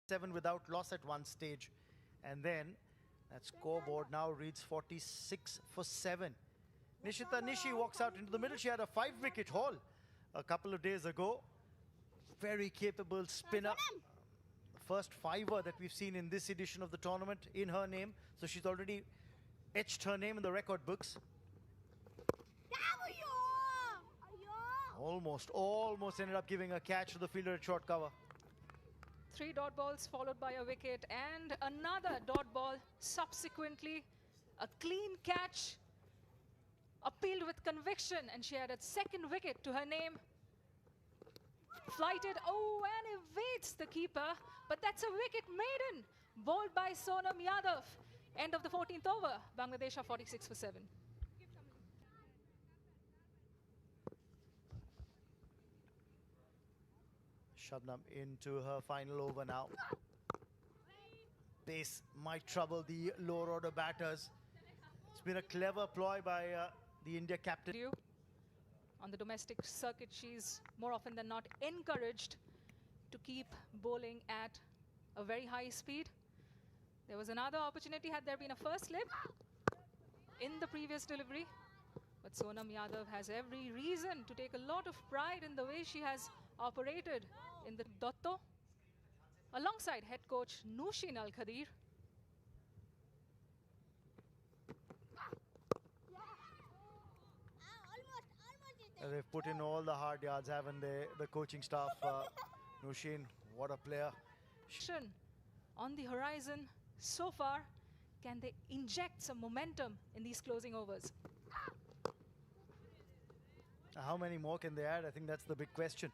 7 without loss at one stage. And then that scoreboard now reads 46 for 7. Nishita Nishi walks out into the middle. She had a 5-wicket haul a couple of days ago. Very capable spinner. First fiver that we've seen in this edition of the tournament in her name. So she's already etched her name in the record books. Almost ended up giving a catch to the fielder at short cover. 3 dot balls followed by a wicket and another dot ball subsequently. A clean catch, appealed with conviction, and she added 2nd wicket to her name. Flighted, and evades the keeper, but that's a wicket maiden, bowled by Sonam Yadav. End of the 14th over, Bangladesh are 46 for 7. Shabnam into her final over now. Pace might trouble the lower order batters. It's been a clever ploy by the India captain. On the domestic circuit, she's more often than not encouraged to keep bowling at a very high speed. There was another opportunity had there been a first slip in the previous delivery. But Sonam Yadav has every reason to take a lot of pride in the way she has operated in the Dotto, alongside head coach Nushin Al-Khadir. They've put in all the hard yards, haven't they? The coaching staff, Nushin, what a player. On the horizon so far, can they inject some momentum in these closing overs? How many more can they add? I think that's the big question.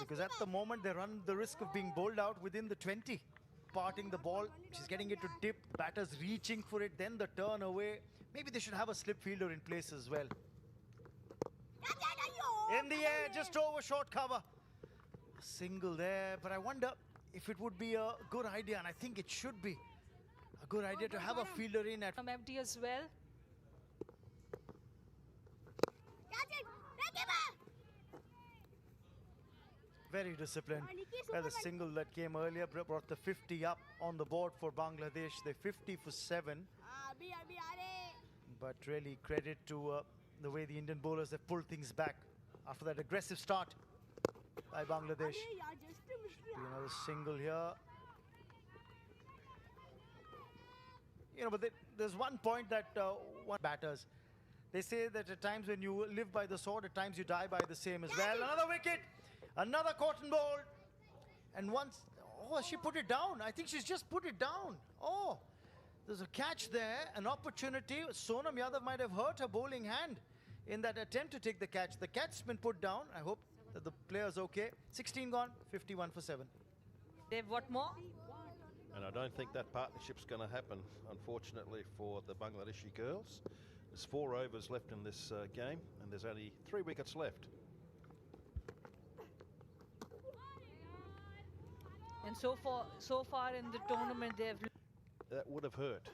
Because at the moment, they run the risk of being bowled out within the 20. Parting the ball, she's getting it to dip, batters reaching for it, then the turn away. Maybe they should have a slip fielder in place as well. In the air, just over short cover. A single there, but I wonder if it would be a good idea, and I think it should be a good idea to have a fielder in at... From empty as well. Very disciplined. Well, the single that came earlier brought the 50 up on the board for Bangladesh. They're 50 for 7. But really credit to the way the Indian bowlers have pulled things back after that aggressive start by Bangladesh. Should be another single here. You know, but there's one point that one batters. They say that at times when you live by the sword, at times you die by the same as well. Another wicket. Another cotton ball. And once, she put it down. I think she's just put it down. There's a catch there, an opportunity. Sonam Yadav might have hurt her bowling hand in that attempt to take the catch. The catch's been put down. I hope that the player's okay. 16 gone, 51 for 7. Dave, what more? And I don't think that partnership's going to happen, unfortunately, for the Bangladeshi girls. There's 4 overs left in this game, and there's only 3 wickets left. And so far in the tournament, that would have hurt.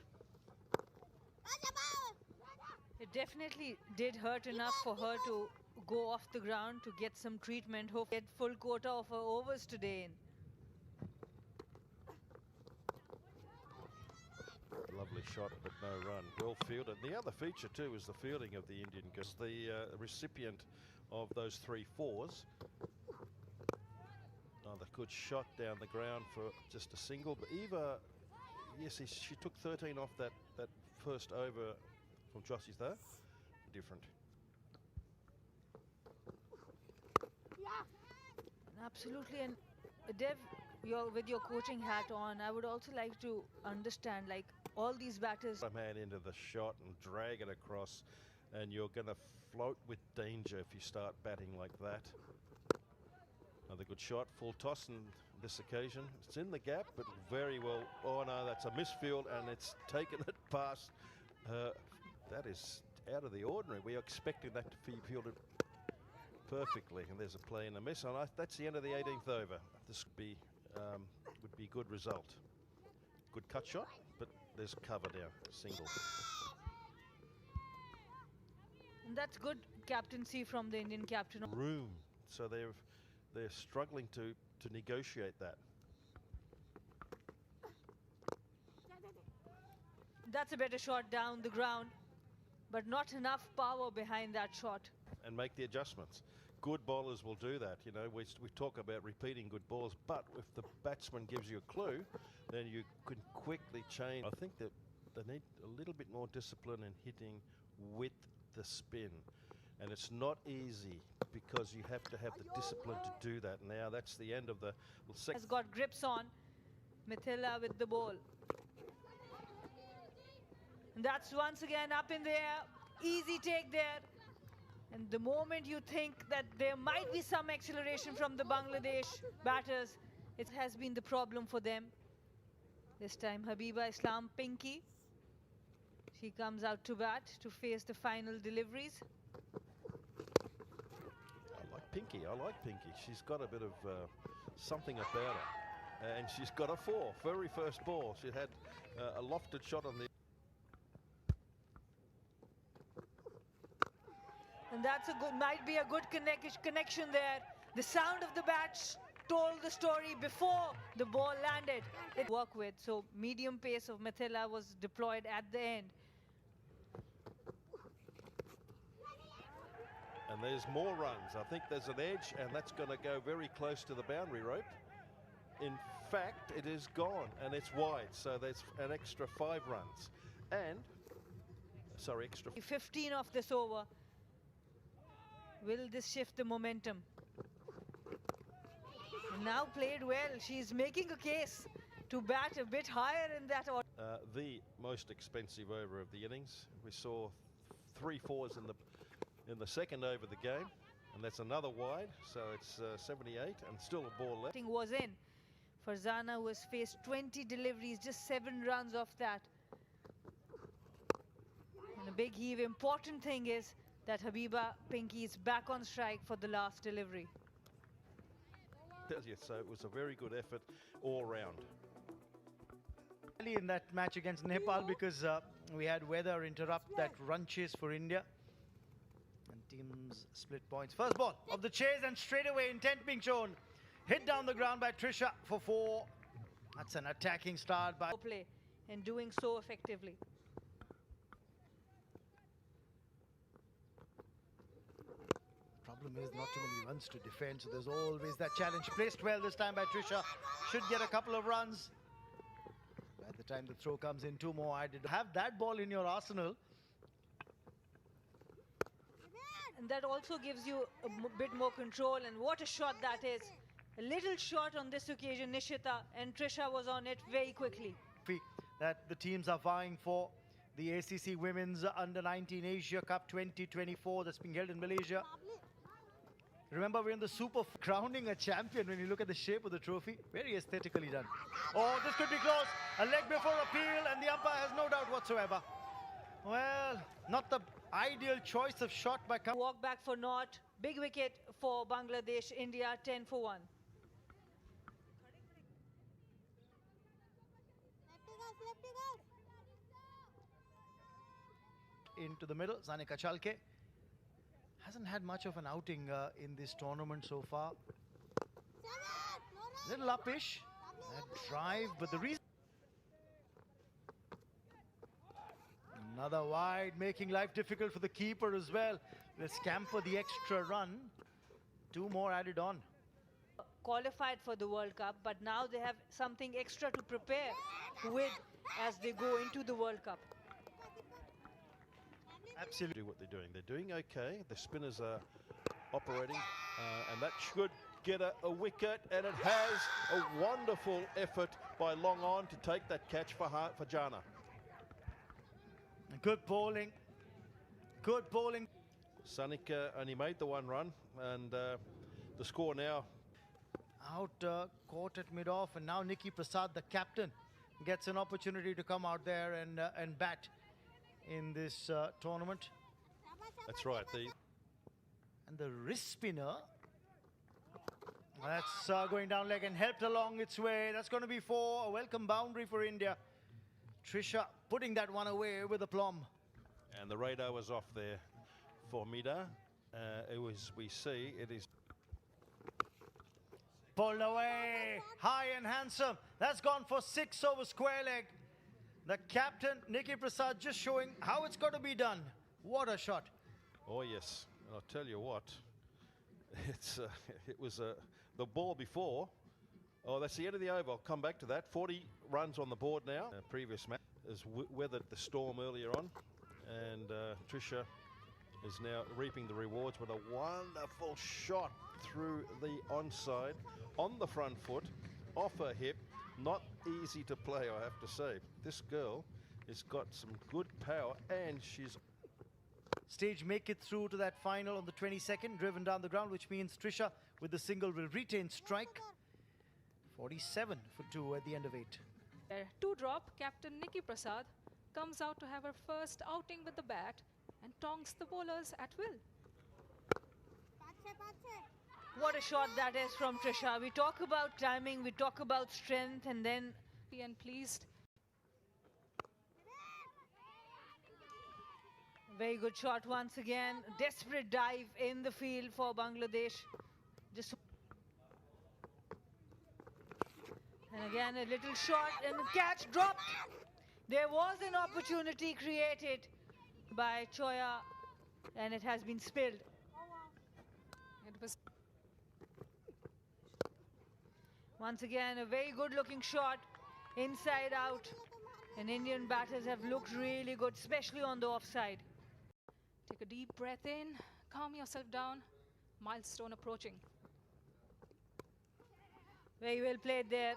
It definitely did hurt enough for her to go off the ground to get some treatment. Hope get full quota of her overs today. Lovely shot, but no run. Well fielded. The other feature too is the fielding of the Indian girls. The recipient of those 3 fours. Another good shot down the ground for just a single. But Eva, yes, she took 13 off that first over from Jossies though. Different. Absolutely. And Dev, with your coaching hat on, I would also like to understand, like, all these batters. A man into the shot and drag it across, and you're going to float with danger if you start batting like that. Another good shot, full toss on this occasion. It's in the gap, but very well. Oh no, that's a misfield, and it's taken it past. That is out of the ordinary. We are expecting that to be fielded perfectly, and there's a play in the miss. And that's the end of the 18th over. This would be a good result. Good cut shot, but there's cover now, single. And that's good captaincy from the Indian captain. Room, so they're struggling to negotiate that. That's a better shot down the ground, but not enough power behind that shot. And make the adjustments. Good bowlers will do that. You know, we talk about repeating good balls, but if the batsman gives you a clue, then you can quickly change. I think that they need a little bit more discipline in hitting with the spin. And it's not easy because you have to have the discipline to do that. Now that's the end of the second. Has got grips on. Mithila with the ball. And that's once again up in the air. Easy take there. And the moment you think that there might be some acceleration from the Bangladesh batters, it has been the problem for them. This time Habiba Islam Pinky. She comes out to bat to face the final deliveries. I like Pinky. She's got a bit of something about her. And she's got a four. Very first ball. She had a lofted shot on the... And that's a good, might be a good connection there. The sound of the bat told the story before the ball landed. It worked with, so medium pace of Mithila was deployed at the end. And there's more runs. I think there's an edge, and that's going to go very close to the boundary rope. In fact, it is gone, and it's wide, so there's an extra 5 runs. And, sorry, extra... 15 of this over. Will this shift the momentum? And now played well. She's making a case to bat a bit higher in that order. The most expensive over of the innings. We saw 3 fours in the second over of the game, and that's another wide, so it's 78 and still a ball left. Was in. Farzana, who has faced 20 deliveries, just 7 runs off that. And a big heave. Important thing is that Habiba Pinky is back on strike for the last delivery. Yes, so it was a very good effort all round. In that match against Nepal, because we had weather interrupt that run chase for India. And teams split points. First ball of the chase, and straight away intent being shown. Hit down the ground by Trisha for 4. That's an attacking start by... Play and doing so effectively. Problem is not too many runs to defend, so there's always that challenge. Placed well this time by Trisha. Should get a couple of runs. By the time the throw comes in, 2 more added. Have that ball in your arsenal. And that also gives you a bit more control, and what a shot that is. A little shot on this occasion, Nishita, and Trisha was on it very quickly. That the teams are vying for the ACC Women's Under-19 Asia Cup 2024 that's being held in Malaysia. Remember, we're in the super crowning a champion. When you look at the shape of the trophy, very aesthetically done. Oh, this could be close. A leg before appeal, and the umpire has no doubt whatsoever. Well, not the ideal choice of shot by... Walk back for naught. Big wicket for Bangladesh. India 10 for 1. Into the middle, Sanika Chalke hasn't had much of an outing in this tournament so far. Little uppish, that drive, but the reason... Another wide, making life difficult for the keeper as well. They'll scamper the extra run. 2 more added on. Qualified for the World Cup, but now they have something extra to prepare with as they go into the World Cup. Absolutely. Do what they're doing. They're doing okay. The spinners are operating, and that should get a wicket, and it has a wonderful effort by Long On to take that catch for Jana. Good bowling. Good bowling. Sanika only made the 1 run, and the score now. Out caught at mid-off, and now Nikki Prasad, the captain, gets an opportunity to come out there and bat in this tournament. That's right. And the wrist spinner, that's going down leg and helped along its way. That's going to be 4. A welcome boundary for India. Trisha putting that one away with aplomb. And the radar was off there for Mida. We see it is pulled away, high and handsome. That's gone for 6 over square leg. The captain, Nikki Prasad, just showing how it's got to be done. What a shot. Oh, yes. And I'll tell you what, it was the ball before. Oh, that's the end of the over. I'll come back to that. 40 runs on the board now. Previous match has weathered the storm earlier on. And Trisha is now reaping the rewards with a wonderful shot through the onside, on the front foot, off her hip. Not easy to play, I have to say. This girl has got some good power, and she's... Stage make it through to that final on the 22nd, driven down the ground, which means Trisha with the single will retain strike. 47 for 2 at the end of 8. To drop, captain Nikki Prasad comes out to have her first outing with the bat and tongs the bowlers at will. What a shot that is from Trisha. We talk about timing, we talk about strength, and then... And pleased. Very good shot once again. Desperate dive in the field for Bangladesh. Just... And again a little shot and the catch dropped. There was an opportunity created by Choya and it has been spilled. It was... Once again a very good looking shot, inside out. And Indian batters have looked really good, especially on the offside. Take a deep breath in, calm yourself down. Milestone approaching. Very well played there.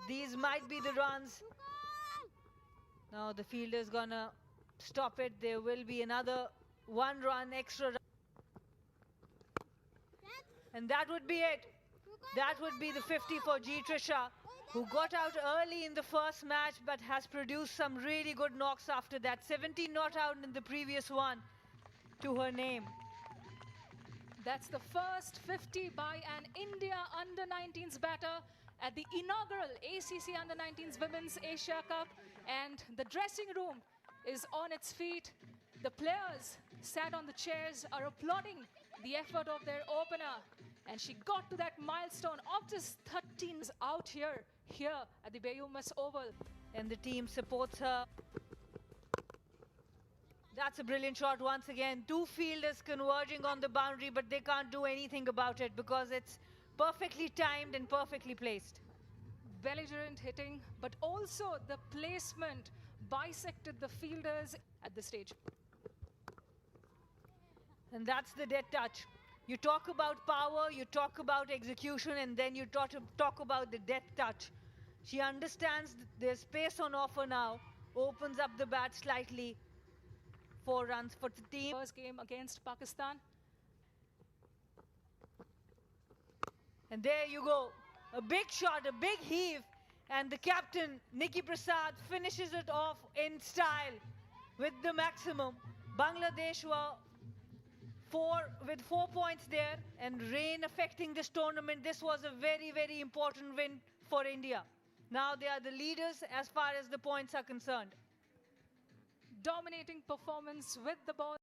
These might be the runs. Now the fielder's gonna stop it. There will be another 1 run, extra run. And that would be it. That would be the 50 for G. Trisha, who got out early in the first match but has produced some really good knocks after that. 17 not out in the previous one to her name. That's the first 50 by an India under-19s batter at the inaugural ACC Under-19s Women's Asia Cup, and the dressing room is on its feet. The players sat on the chairs are applauding the effort of their opener, and she got to that milestone of just 13 out here at the Bayumas Oval. And the team supports her. That's a brilliant shot once again. 2 fielders converging on the boundary, but they can't do anything about it because it's perfectly timed and perfectly placed. Belligerent hitting, but also the placement bisected the fielders at the stage. And that's the dead touch. You talk about power, you talk about execution, and then you talk about the death touch. She understands there's space on offer now, opens up the bat slightly. 4 runs for the team. First game against Pakistan. And there you go. A big shot, a big heave. And the captain, Nikki Prasad, finishes it off in style with the maximum. Bangladesh were with 4 points there, and rain affecting this tournament. This was a very, very important win for India. Now they are the leaders as far as the points are concerned. Dominating performance with the ball.